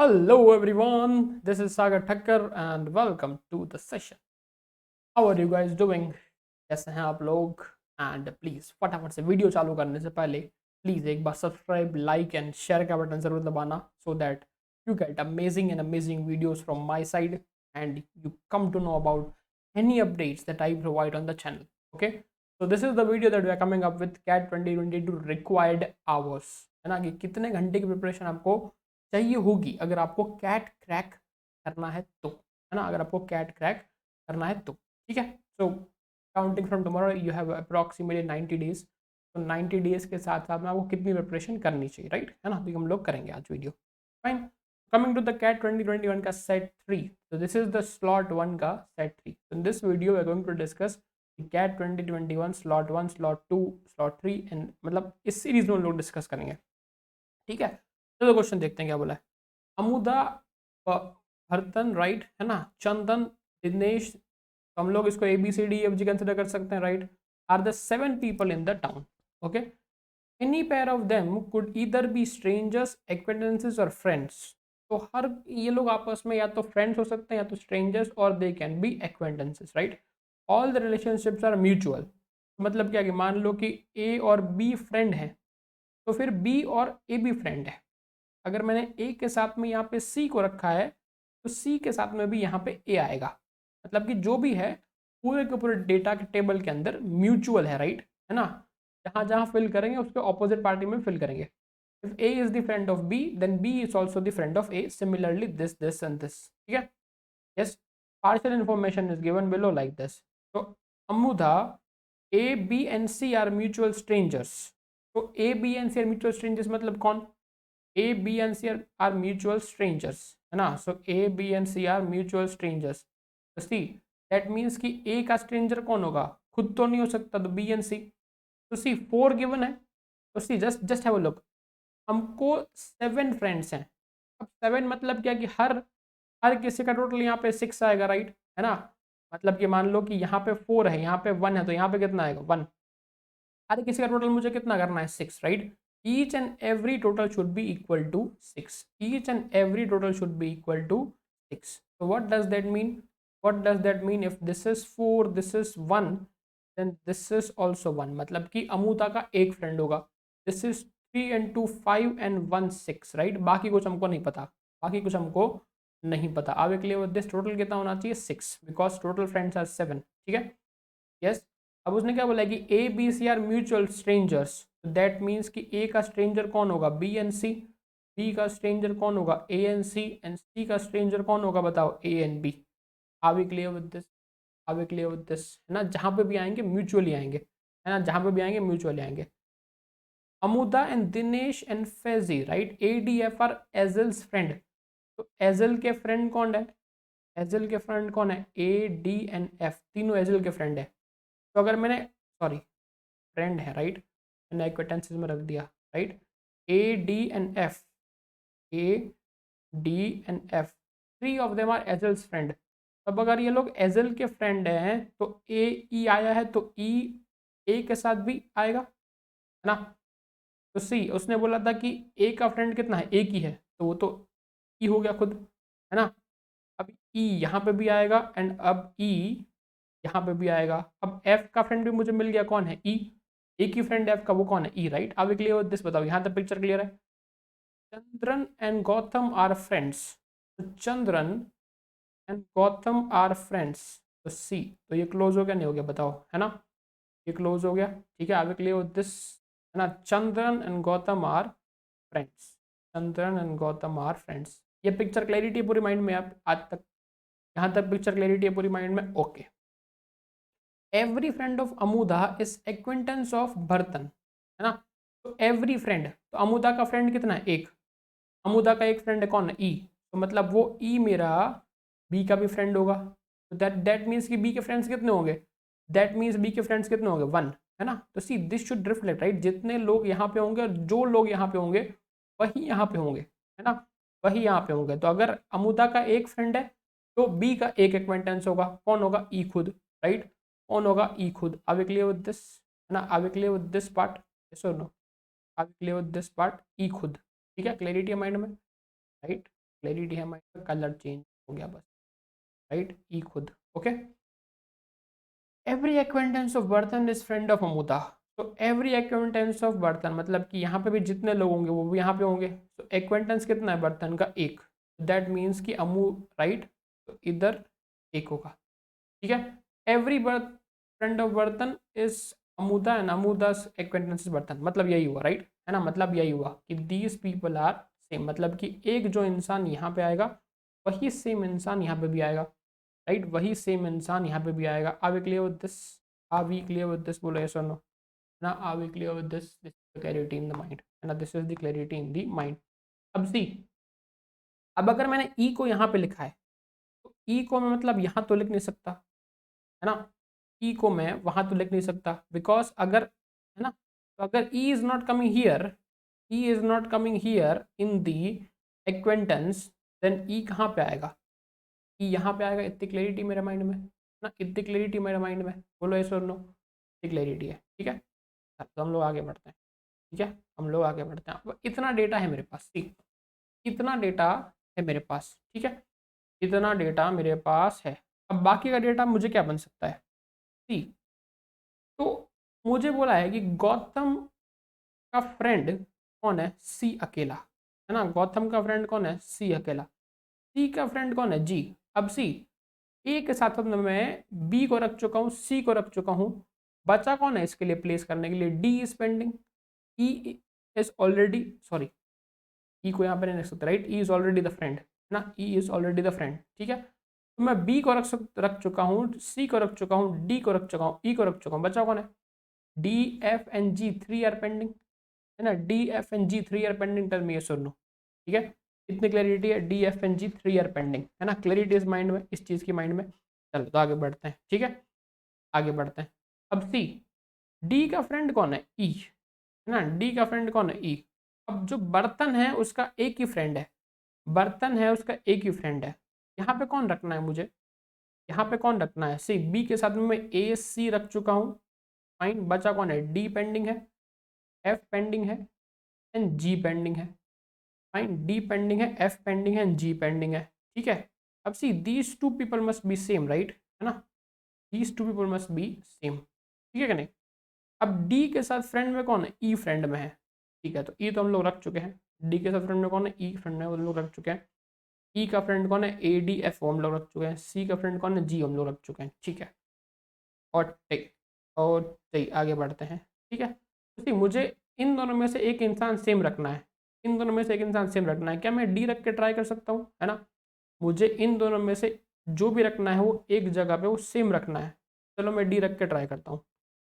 Hello everyone, this is Sagar Thakkar and welcome to the session. How are you guys doing? कैसे हैं आप लोग? And please फटाफट से वीडियो चालू करने से पहले प्लीज़ एक बार सब्सक्राइब लाइक एंड शेयर का बटन ज़रूर दबाना so that you get amazing videos from my side and you come to know about any updates that I provide on the channel. Okay, so this is the video that we are coming up with CAT 2022 required hours, है ना, कि कितने घंटे की preparation आपको चाहिए होगी अगर आपको कैट क्रैक करना है तो, है ना, अगर आपको कैट क्रैक करना है तो ठीक है. So counting from tomorrow you have approximately 90 days. तो 90 डेज के साथ साथ में आपको कितनी प्रिपरेशन करनी चाहिए, राइट, है ना, तो हम लोग करेंगे आज video. Fine. Coming to the CAT 2021 का set 3. So this is the slot 1 का set 3. So in this video we are going to discuss the CAT 2021 slot 1, slot 2, slot 3 and मतलब इस सीरीज में हम लोग डिस्कस करेंगे. ठीक है, चलो क्वेश्चन देखते हैं क्या बोला है. अमुदा भरतन, राइट, है ना, चंदन, दिनेश, तो हम लोग इसको A B C D F G consider कर सकते हैं, right, are the 7 people in the town. Okay, any pair of them could either be strangers, acquaintances और फ्रेंड्स. तो हर ये लोग आपस में या तो फ्रेंड्स हो सकते हैं या तो स्ट्रेंजर्स और they can be acquaintances, right. All the relationships are mutual. मतलब क्या कि मान लो कि ए और बी फ्रेंड है तो फिर बी और ए भी फ्रेंड है. अगर मैंने ए के साथ में यहाँ पे सी को रखा है तो सी के साथ में भी यहाँ पे ए आएगा. मतलब कि जो भी है पूरे के पूरे डेटा के टेबल के अंदर म्यूचुअल है, राइट, है ना. जहाँ जहाँ फिल करेंगे उसके ऑपोजिट पार्टी में फिल करेंगे. If A is the friend of B, then B is also the friend of A. Similarly, this and this. ठीक है? Yes. Partial information is given below like this. So, Amudha, A, B and C are mutual strangers. तो A, B and C are mutual strangers मतलब कौन? A, B and C are mutual strangers, है ना. So A, B and C are mutual strangers. So see, that means कि A का stranger कौन होगा? खुद तो नहीं हो सकता, तो B and C. तो see 4 given है. तो see just have a look. हमको 7 फ्रेंड्स हैं. अब 7 मतलब क्या कि हर हर किसी का टोटल यहाँ पे 6 आएगा, राइट, है ना. मतलब कि मान लो कि यहाँ पे 4 है, यहाँ पे 1 है, तो यहाँ पे कितना आएगा 1. हर किसी का टोटल मुझे कितना करना है 6, right. Each and every total should be equal to 6. Each and every total should be equal to 6. so what does that mean? what does that mean? if this is 4, this is 1, then this is also 1. मतलब कि अमूता का एक friend होगा. This is 3 and 2 5 and 1 6, right. बाकी कुछ हमको नहीं पता, बाकी कुछ हमको नहीं पता. आगे क्लियर विद दिस. टोटल कितना होना चाहिए 6 बिकॉज टोटल फ्रेंड्स आर 7. ठीक है, यस. अब उसने क्या बोला कि A B C are mutual strangers. That means कि ए का स्ट्रेंजर कौन होगा? B and C. बी का स्ट्रेंजर कौन होगा? A and C. एंड सी का स्ट्रेंजर कौन होगा? बताओ, A and B. Are we clear with this? Are we clear with this? है ना, जहाँ पे भी आएंगे म्यूचुअली आएंगे, है ना, जहाँ पे भी आएंगे म्यूचुअली आएंगे. Amudha and Dinesh and Faizi, right, A D F are एजल्स friend. तो एजल के फ्रेंड कौन है? एजल के फ्रेंड कौन है? ए डी एंड एफ, तीनों एजल के फ्रेंड है. तो अगर मैंने, सॉरी, फ्रेंड है, राइट, मैंने एक्वेटेंसेस में रख दिया, right. A D and F, A D and F, 3 of them are एजल्स friend. अब अगर ये लोग एजल के फ्रेंड हैं तो ए ई आया है तो ई ए के साथ भी आएगा, है ना. तो सी उसने बोला था कि ए का फ्रेंड कितना है? एक ही है, तो वो तो ई हो गया खुद, है ना. अब ई यहाँ पे भी आएगा एंड अब ई यहाँ पे भी आएगा. अब एफ का फ्रेंड भी मुझे मिल गया, कौन है? ई. एक ही फ्रेंड एफ का, वो कौन है? E, right. अब क्लियर दिस. बताओ, यहाँ तक पिक्चर क्लियर है. Chandran and Gautam are friends. तो Chandran and Gautam are friends. तो सी, तो ये क्लोज हो गया नहीं हो गया? बताओ, है ना, ये क्लोज हो गया. ठीक है, आगे क्लियर दिस, है ना. Chandran and Gautam are friends. Chandran and Gautam are friends. ये पिक्चर क्लैरिटी पूरी माइंड में आप आज तक? यहाँ तक पिक्चर क्लैरिटी है पूरी माइंड में? Okay. Every friend of Amudha is acquaintance of Bharathan, है ना. तो एवरी फ्रेंड, तो अमुदा का फ्रेंड कितना है? एक. अमुदा का एक फ्रेंड है, कौन है? ई. तो मतलब वो ई मेरा बी का भी फ्रेंड होगा. तो दैट मीन्स कि बी के फ्रेंड्स कितने होंगे? दैट मीन्स बी के फ्रेंड्स कितने होंगे? 1, है ना. तो see this should reflect, right, जितने लोग यहाँ पे होंगे और जो लोग यहाँ पे होंगे वही यहाँ पे होंगे, है ना, वही यहाँ पे होंगे. तो अगर अमुदा का एक फ्रेंड है तो बी का एक एक्वेंटेंस होगा, कौन होगा? ई खुद, राइट. कौन होगा? ई खुद. Are we clear with this? है ना, are we clear with this part? Yes और no? Are we clear with this part? E खुद. ठीक है, क्लैरिटी है माइंड में, राइट. क्लैरिटी है माइंड, कलर चेंज हो गया बस, राइट, ई खुद, okay. Every acquaintance of Bharathan is friend of Amudha. तो एवरी एक्वेंटेंस ऑफ बर्तन मतलब कि यहाँ पे भी जितने लोग होंगे वो भी यहाँ पे होंगे। तो एक्वेंटेंस कितना है बर्तन का? एक। दैट मीन्स कि अमू, राइट, तो इधर एक होगा, ठीक है। Every birth friend of Bharathan is अमूदा and अमूदास acquaintance is बर्तन, मतलब यही हुआ, राइट, है ना। मतलब यही हुआ कि दीज पीपल आर सेम, मतलब कि एक जो इंसान यहाँ पे आएगा वही सेम इंसान यहाँ पे भी आएगा, राइट, वही सेम इंसान यहाँ पे भी आएगा। Are we clear with this? Are we clear with this? बोलो यस और नो ना। Are we clear with this? This is the clarity in the mind, है ना, this is the clarity in the mind. अब see, अब अगर मैंने ई को यहाँ पे लिखा है तो ई को मैं मतलब यहाँ तो लिख नहीं सकता, है ना। ई को मैं वहाँ तो लिख नहीं सकता बिकॉज अगर, है ना, तो अगर E is not coming here, E is not coming here in the acquaintance, then E कहाँ पे आएगा? ई यहाँ पे आएगा। इतनी क्लैरिटी मेरे माइंड में ना, इतनी क्लैरिटी मेरे माइंड में, बोलो यस और नो? इतनी क्लैरिटी है, ठीक है। तो हम लोग आगे बढ़ते हैं, ठीक है, हम लोग आगे बढ़ते हैं। अब इतना डेटा है मेरे पास, ठीक, इतना डेटा है मेरे पास, ठीक है, इतना डेटा मेरे पास है। अब बाकी का डेटा मुझे क्या बन सकता है? सी, तो मुझे बोला है कि गौतम का फ्रेंड कौन है? सी अकेला, है ना। गौतम का फ्रेंड कौन है? सी अकेला। सी का फ्रेंड कौन है? जी। अब सी, ए के साथ में मैं बी को रख चुका हूँ, सी को रख चुका हूँ, बचा कौन है इसके लिए प्लेस करने के लिए? D is pending. E is already, sorry, E को यहाँ पर नहीं रख सकता, right, E is already the friend, है ना, E is already the friend, ठीक है। तो मैं बी को रख चुका हूँ, सी को रख चुका हूँ, डी को रख चुका हूँ, ई को रख चुका हूँ, बचा कौन है? D, F and G, 3 are pending, है ना। D, F and G 3 are pending, tell me yes और नो, ठीक है। इतनी क्लैरिटी है, D, F and G 3 are pending, है ना। क्लैरिटी इस माइंड में, इस चीज़ की माइंड में। चलो तो आगे बढ़ते हैं, ठीक है, आगे बढ़ते हैं। अब सी, डी का फ्रेंड कौन है? ई, है ना, डी का फ्रेंड कौन है? ई। अब जो बर्तन है उसका एक ही फ्रेंड है, बर्तन है उसका एक ही फ्रेंड है। यहाँ पे कौन रखना है मुझे? यहाँ पे कौन रखना है? सी, बी के साथ में मैं ए सी रख चुका हूँ, फाइन, बचा कौन है? डी पेंडिंग है, एफ पेंडिंग है एंड जी पेंडिंग है, फाइन, डी पेंडिंग है, एफ पेंडिंग है एंड जी पेंडिंग है, ठीक है। अब see, these two people must be same, right, है ना, these two people must be same, ठीक है कि नहीं। अब डी के साथ फ्रेंड में कौन है? ई फ्रेंड में है, ठीक है, तो ई तो हम लोग रख चुके हैं। डी के साथ फ्रेंड में कौन है? ई फ्रेंड में हम लोग रख चुके हैं। ई का फ्रेंड कौन है? ए डी एफ, हम लोग रख चुके हैं। सी का फ्रेंड कौन है? जी, हम लोग रख चुके हैं, ठीक है। और टिक, और सही, आगे बढ़ते हैं, ठीक है। तो see, मुझे इन दोनों में से एक इंसान सेम रखना है, इन दोनों में से एक इंसान सेम रखना है। क्या मैं डी रख के ट्राई कर सकता हूँ? है ना, मुझे इन दोनों में से जो भी रखना है वो एक जगह पे वो सेम रखना है। चलो मैं डी रख के ट्राई करता हूँ।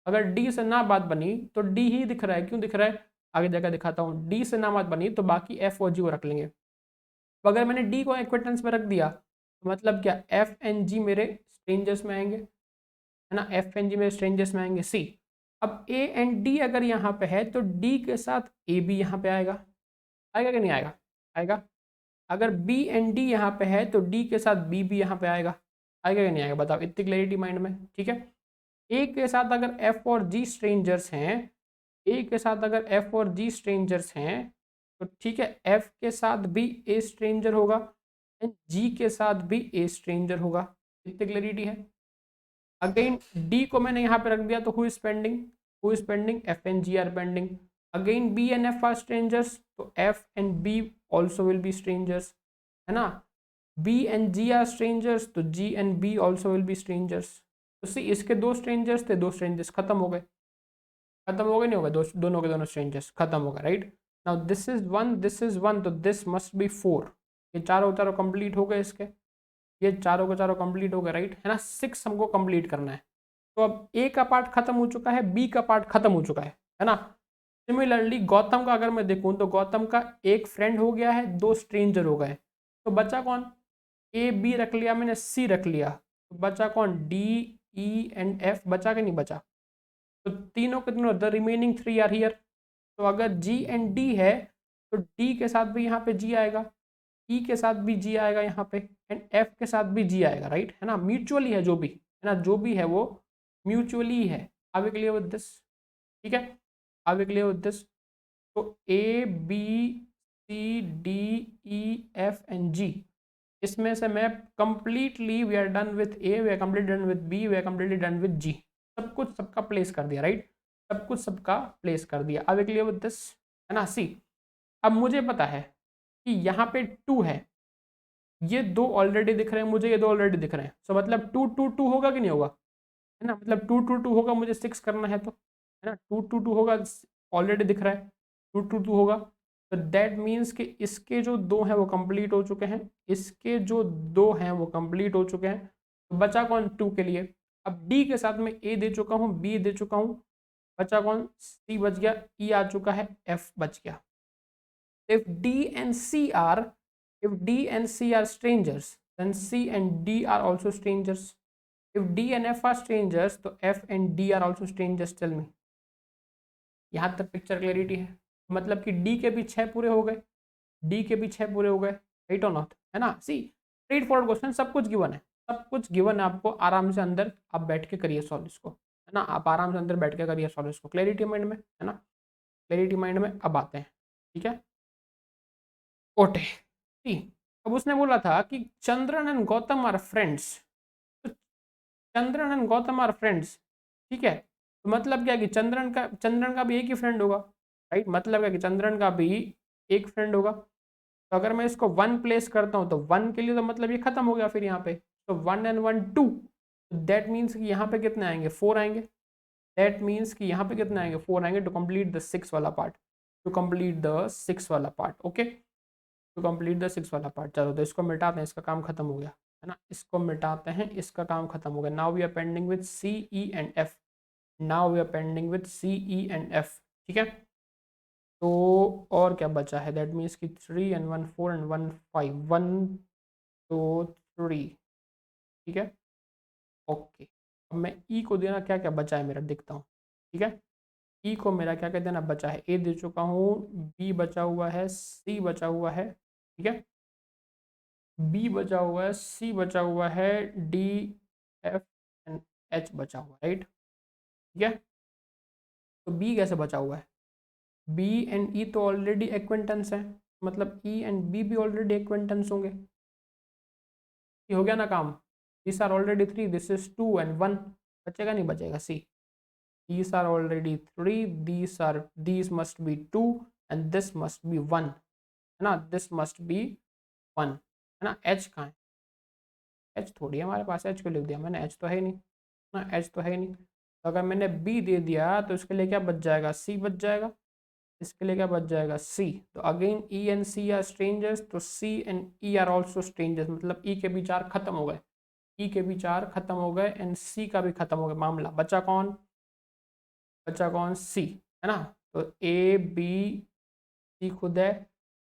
अगर डी से ना बात बनी तो डी ही दिख रहा है, क्यों दिख रहा है? आगे जाकर दिखाता हूँ। डी से ना बात बनी तो बाकी एफ और जी को रख लेंगे। तो अगर मैंने डी को एक्वेटेंस में रख दिया तो मतलब क्या? एफ एंड जी मेरे स्ट्रेंजर्स में आएंगे, है ना, एफ एंड जी मेरे स्ट्रेंजर्स में आएंगे। सी, अब ए एंड डी अगर यहाँ पे है तो डी के साथ ए भी यहाँ पे आएगा, आएगा कि नहीं आएगा? आएगा। अगर बी एंड डी यहाँ पे है तो डी के साथ बी भी यहाँ पे आएगा, आएगा कि नहीं आएगा? बताओ, इतनी क्लैरिटी माइंड में, ठीक है। ए के साथ अगर एफ और जी स्ट्रेंजर्स हैं, ए के साथ अगर एफ और जी स्ट्रेंजर्स हैं तो ठीक है, एफ के साथ भी ए स्ट्रेंजर होगा एंड जी के साथ भी ए स्ट्रेंजर होगा। इतनी क्लैरिटी है। अगेन डी को मैंने यहाँ पे रख दिया तो who is pending? Who is pending? F and G are pending. Again B and F are strangers, तो F and B also will be strangers, है ना। B and G are strangers, तो G and B also will be strangers. तो see, इसके दो strangers थे, दो strangers खत्म हो गए, खत्म हो गए, नहीं हो गए? दोनों के दोनों स्ट्रेंजर्स खत्म हो गए, right. Now this is one, this is one, तो दिस मस्ट बी 4। ये चारों चारों कंप्लीट हो गए इसके, ये चारों के चारों कंप्लीट हो गए, राइट, है ना। 6 हमको कंप्लीट करना है। तो अब ए का पार्ट खत्म हो चुका है, बी का पार्ट खत्म हो चुका है ना। सिमिलरली गौतम का अगर मैं देखूं तो गौतम का एक फ्रेंड हो गया है, दो स्ट्रेंजर हो गए, तो बचा कौन? ए बी रख लिया मैंने, सी रख लिया, तो बचा कौन? डी, ई एंड एफ, बचा कि नहीं बचा? तो तीनों के तीनों, द रिमेनिंग 3 आर हियर। तो अगर जी एंड डी है तो डी के साथ भी यहाँ पे जी आएगा, ई के साथ भी जी आएगा यहाँ पे, एंड एफ के साथ भी जी आएगा, राइट, है ना। म्यूचुअली है जो भी, है ना, जो भी है वो म्यूचुअली है। Are we clear with this? ठीक है, are we clear with this? तो A B C D E F and G, इसमें से मैं completely we are done with A, we are completely done with B, we are completely done with G. सब कुछ सबका place कर दिया, right, सब कुछ सबका प्लेस कर दिया। अब क्लियर विथ दिस, है ना। सी, अब मुझे पता है कि यहाँ पे 2 है, ये 2 ऑलरेडी दिख रहे हैं मुझे, ये 2 ऑलरेडी दिख रहे हैं, सो मतलब 2 2 2 होगा कि नहीं होगा, है ना। मतलब 2 2 2 होगा, मुझे 6 करना है तो, है ना, 2 2 2 होगा, ऑलरेडी दिख रहा है 2 2 2 होगा। तो दैट मीन्स कि इसके जो 2 हैं वो कंप्लीट हो चुके हैं, इसके जो 2 हैं वो कंप्लीट हो चुके हैं। तो बचा कौन 2 के लिए। अब डी के साथ में ए दे चुका हूँ, बी दे चुका हूँ, बचा कौन, सी बच गया, ई आ चुका है, एफ बच गया। if D and C are if D and C are strangers, then C and D are also strangers. If D and F are strangers, तो F and D are also strangers. Tell me, यहाँ तक picture clarity है। मतलब कि D के भी 6 पूरे हो गए, D के भी 6 पूरे हो गए, राइट और नॉट, है ना। सी, स्ट्रेट फॉरवर्ड क्वेश्चन, सब कुछ गिवन है, सब कुछ गिवन है आपको, आराम से अंदर आप बैठ के करिए सॉल्व इसको, है ना। आप आराम से अंदर बैठ के करिए सॉल्व इसको, क्लैरिटी माइंड में, है ना, क्लैरिटी माइंड में। अब आते हैं, ठीक है, ओटे। अब उसने बोला था कि Chandran and Gautam are friends, तो Chandran and Gautam are friends, ठीक है। तो मतलब क्या कि चंद्रन का भी एक ही फ्रेंड होगा, राइट। मतलब क्या कि चंद्रन का भी एक फ्रेंड होगा। तो अगर मैं इसको 1 प्लेस करता हूँ तो 1 के लिए तो मतलब ये खत्म हो गया फिर यहाँ पे, तो 1 and 1 2, दैट मीन्स कि यहाँ पे कितने आएंगे, 4 आएंगे। दैट मीन्स कि यहाँ पे कितने आएंगे, 4 आएंगे टू कंप्लीट द 6 वाला पार्ट, टू कंप्लीट द 6 वाला part, okay, to complete the 6 वाला पार्ट। चलो तो इसको मिटाते हैं, इसका काम खत्म हो गया, है ना, इसको मिटाते हैं, इसका काम खत्म हो गया। Now we are pending with C E and F, now we are pending with C E and F, ठीक है। तो और क्या बचा है, दैट मीन्स कि 3 and 1 4 and 1 5, 1 2 3, ठीक है, ओके। अब मैं ई को देना क्या क्या बचा है मेरा देखता हूँ, ठीक है। ई को मेरा क्या क्या देना बचा है, ए दे चुका हूँ, बी बचा हुआ है, सी बचा हुआ है, ठीक है, बी बचा हुआ है, सी बचा हुआ है, डी एफ एंड एच बचा हुआ है, राइट, ठीक है। तो बी कैसे बचा हुआ है, बी एंड ई तो ऑलरेडी एक्वेंटेंस है, मतलब ई एंड बी भी ऑलरेडी एक्वेंटेंस होंगे, ये हो गया ना काम। This are already 3, this is 2 and 1, बचेगा नहीं बचेगा, सी, these are already 3, these must be 2 and this must be 1, है ना, this must be 1, है ना। h कहाँ है, h थोड़ी है हमारे पास, h को लिख दिया मैंने, h तो है ही नहीं ना, h तो है ही नहीं। तो अगर मैंने b दे दिया तो इसके लिए क्या बच जाएगा, c बच जाएगा, इसके लिए क्या बच जाएगा, c। तो again e and c are strangers, तो c and e are also strangers, मतलब e के भी 4 खत्म हो गए, e के भी 4 खत्म हो गए एंड c का भी खत्म हो गया मामला। बचा कौन, बचा कौन, सी, है ना। तो ए बी सी खुद है,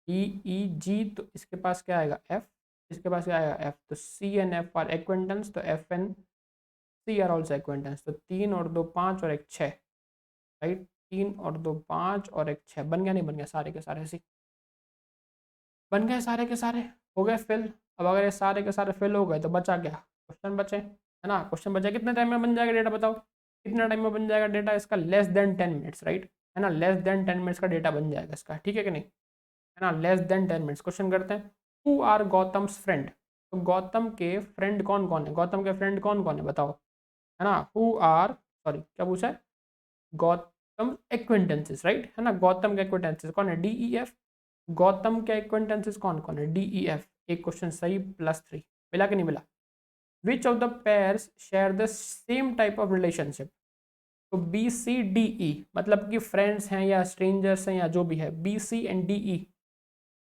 ई ई जी, तो इसके पास क्या आएगा, एफ, इसके पास क्या आएगा, एफ। तो C and F are acquaintance, तो F and C are also acquaintance. तो 3 और 2 5 और 1 6, राइट, 3 और 2 5 और 1 6, बन गया नहीं बन गया, सारे के सारे सी बन गए, सारे के सारे हो गए फिल। अब अगर ये सारे के सारे फिल हो गए तो बचा क्या, क्वेश्चन बचे, है ना, क्वेश्चन बचा, कितने टाइम में बन जाएगा डेटा बताओ, कितना टाइम में बन जाएगा डेटा इसका, लेस देन 10 मिनट्स, राइट, है ना, लेस देन 10 मिनट्स का डेटा बन जाएगा इसका, ठीक है कि नहीं, है ना, लेस देन 10 मिनट्स। क्वेश्चन करते हैं, हु आर गौतम्स फ्रेंड, तो गौतम के फ्रेंड कौन कौन है, गौतम के फ्रेंड कौन कौन है बताओ, है ना, हु आर, सॉरी क्या पूछा है, गौतम एक्वेंटेंसेस, राइट, है ना, गौतम के एक्वेंटेंसेस कौन है, डी ई एफ, गौतम के एक्वेंटेंसेस कौन कौन है, डी ई एफ, एक क्वेश्चन सही, +3 मिला कि नहीं मिला। Which of the pairs share the same type of relationship, तो बी सी डी ई, मतलब कि फ्रेंड्स हैं या स्ट्रेंजर्स हैं या जो भी है, B C and D E.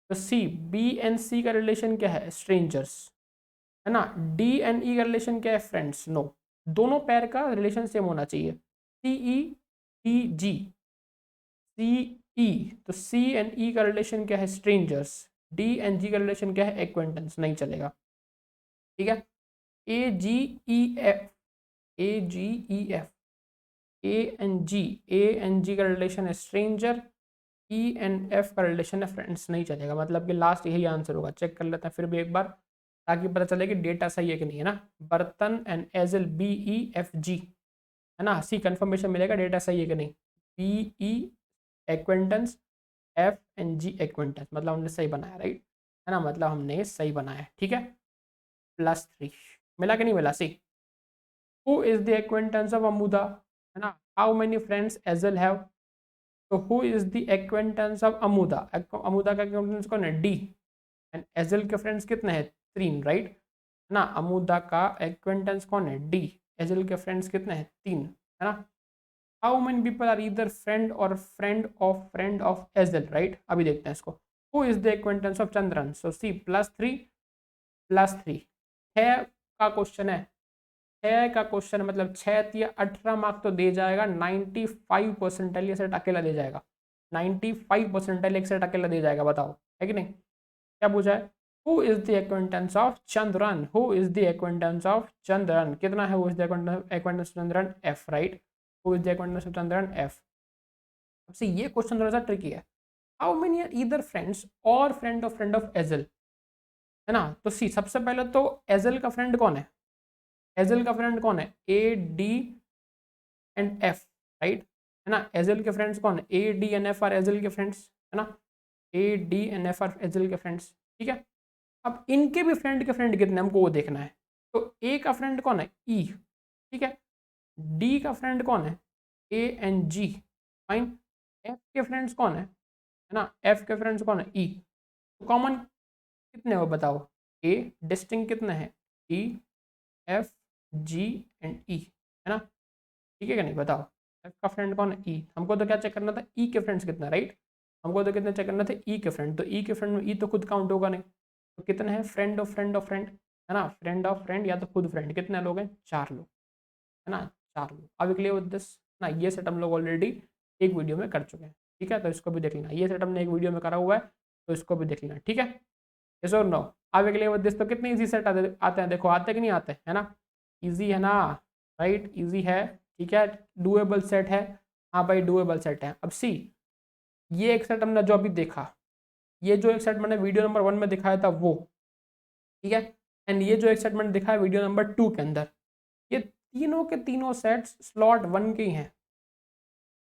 तो सी, बी एंड सी का रिलेशन क्या है, स्ट्रेंजर्स, है ना, डी एंड ई का रिलेशन क्या है, फ्रेंड्स, नो, दोनों पैर का रिलेशन सेम होना चाहिए, सी ई डी जी, सी ई, तो सी एंड ई का रिलेशन क्या है, स्ट्रेंजर्स, डी एंड जी का रिलेशन क्या है, एक्वेंटेंस, नहीं चलेगा, ठीक है। A G E F, A G E F, A and G, A and G का रिलेशन है स्ट्रेंजर, ई एंड एफ का रिलेशन है फ्रेंड्स, नहीं चलेगा, मतलब कि लास्ट यही आंसर होगा। चेक कर लेते हैं फिर भी एक बार, ताकि पता चले कि डेटा सही है कि नहीं, है ना। बर्तन एंड एजल, बी ई एफ जी, है ना, सी कंफर्मेशन मिलेगा डेटा सही है कि नहीं, B E acquaintance, F and G acquaintance, मतलब हमने सही बनाया, राइट है ना, मतलब हमने ये सही बनाया, ठीक है। +3 मिला कि नहीं मिला? See who is the acquaintance of Amudha, है ना, how many friends Ajal have, तो who is the acquaintance of Amudha, Amudha का एक्वेंटेंस कौन है? डी, एंड एजल के फ्रेंड्स कितने हैं? 3, राइट है ना। अमूदा का एक्वेंटेंस कौन है? डी, एजल के फ्रेंड्स कितने हैं? 3, है ना। How many people are either friend of Ajal, right. अभी देखते हैं इसको, who is the acquaintance of Chandran, so see +3 6 का क्वेश्चन है, 6 का क्वेश्चन मतलब 6 या 18 मार्क तो दे जाएगा, 95 परसेंटाइल सेट अकेला दे जाएगा, 95 परसेंटाइल एक सेट अकेला दे जाएगा, बताओ है कि नहीं। क्या पूछा है? Who is the acquaintance of Chandran, who is the acquaintance of Chandran, कितना है who is the acquaintance Chandran? F, right, who is the acquaintance of Chandran? F. अब से ये क्वेश्चन थोड़ा सा ट्रिकी है, how many are either friends or friend of एजल, है ना। तो सी सबसे पहले तो एजल का फ्रेंड कौन है? एजल का फ्रेंड कौन है? ए डी एंड एफ, राइट है ना। एजल के फ्रेंड्स कौन है? ए डी एंड एफ आर एजल के फ्रेंड्स, है ना, ए डी एंड एफ आर एजल के फ्रेंड्स, ठीक है। अब इनके भी फ्रेंड के फ्रेंड कितने हमको वो देखना है, तो ए का फ्रेंड कौन है? ई, ठीक है। डी का फ्रेंड कौन है? A and G, fine. F के फ्रेंड्स कौन है ना, एफ के फ्रेंड्स कौन है? ई। तो कॉमन कितने हो बताओ? ए डिस्टिंग कितने हैं? ई, एफ, जी एंड ई, है ना, ठीक है कि नहीं, बताओ। एफ का फ्रेंड कौन है? ई। हमको तो क्या चेक करना था? ई के फ्रेंड्स कितना, राइट। हमको तो कितने चेक करना थे? ई के फ्रेंड, तो ई के फ्रेंड में ई तो खुद काउंट होगा नहीं, तो कितने हैं? Friend of friend of friend, है ना, फ्रेंड ऑफ फ्रेंड या तो खुद फ्रेंड, कितने लोग हैं? 4 लोग, है ना, 4 लोग। अब क्लियर विद दिस ना, ये सेट हम लोग ऑलरेडी एक वीडियो में कर चुके हैं, ठीक है, तो इसको भी देख लेना, ये सेट हमने एक वीडियो में करा हुआ है, तो इसको भी देख लेना, ठीक है। यस और नो। अब क्लियर विद दिस, तो कितने ईजी सेट आते हैं, देखो आते कि नहीं आते, है ना, ईजी है ना, राइट, ईजी है, ठीक है, डूएबल सेट है, हाँ भाई डूएबल सेट है। अब सी ये एक सेट हमने जो अभी देखा, ये जो एक सेट मैंने वीडियो नंबर 1 में दिखाया था वो, ठीक है, एंड ये जो एक सेट मैंने दिखाया वीडियो नंबर 2 के अंदर, ये तीनों के तीनों सेट्स स्लॉट 1 के ही हैं,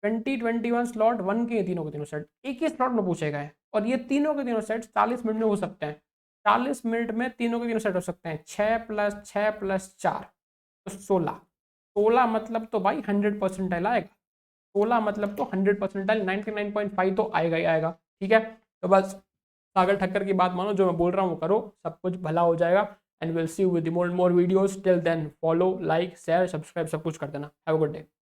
2021 स्लॉट 1 के तीनों के तीनों सेट एक ही स्लॉट में पूछे गए, और ये तीनों के तीनों सेट 40 मिनट में हो सकते हैं, 40 मिनट में तीनों के तीनों सेट हो सकते हैं, 6 + 6 + 4 तो 16 मतलब तो भाई 100% आएगा, 16 मतलब तो 100%, 99.5 तो आएगा ही आएगा, ठीक है। तो बस सागर ठक्कर की बात मानो, जो मैं बोल रहा हूँ वो करो, सब कुछ भला हो जाएगा, and will see you with more videos, till then follow, like, share, subscribe सब कुछ कर देना। Have a good day.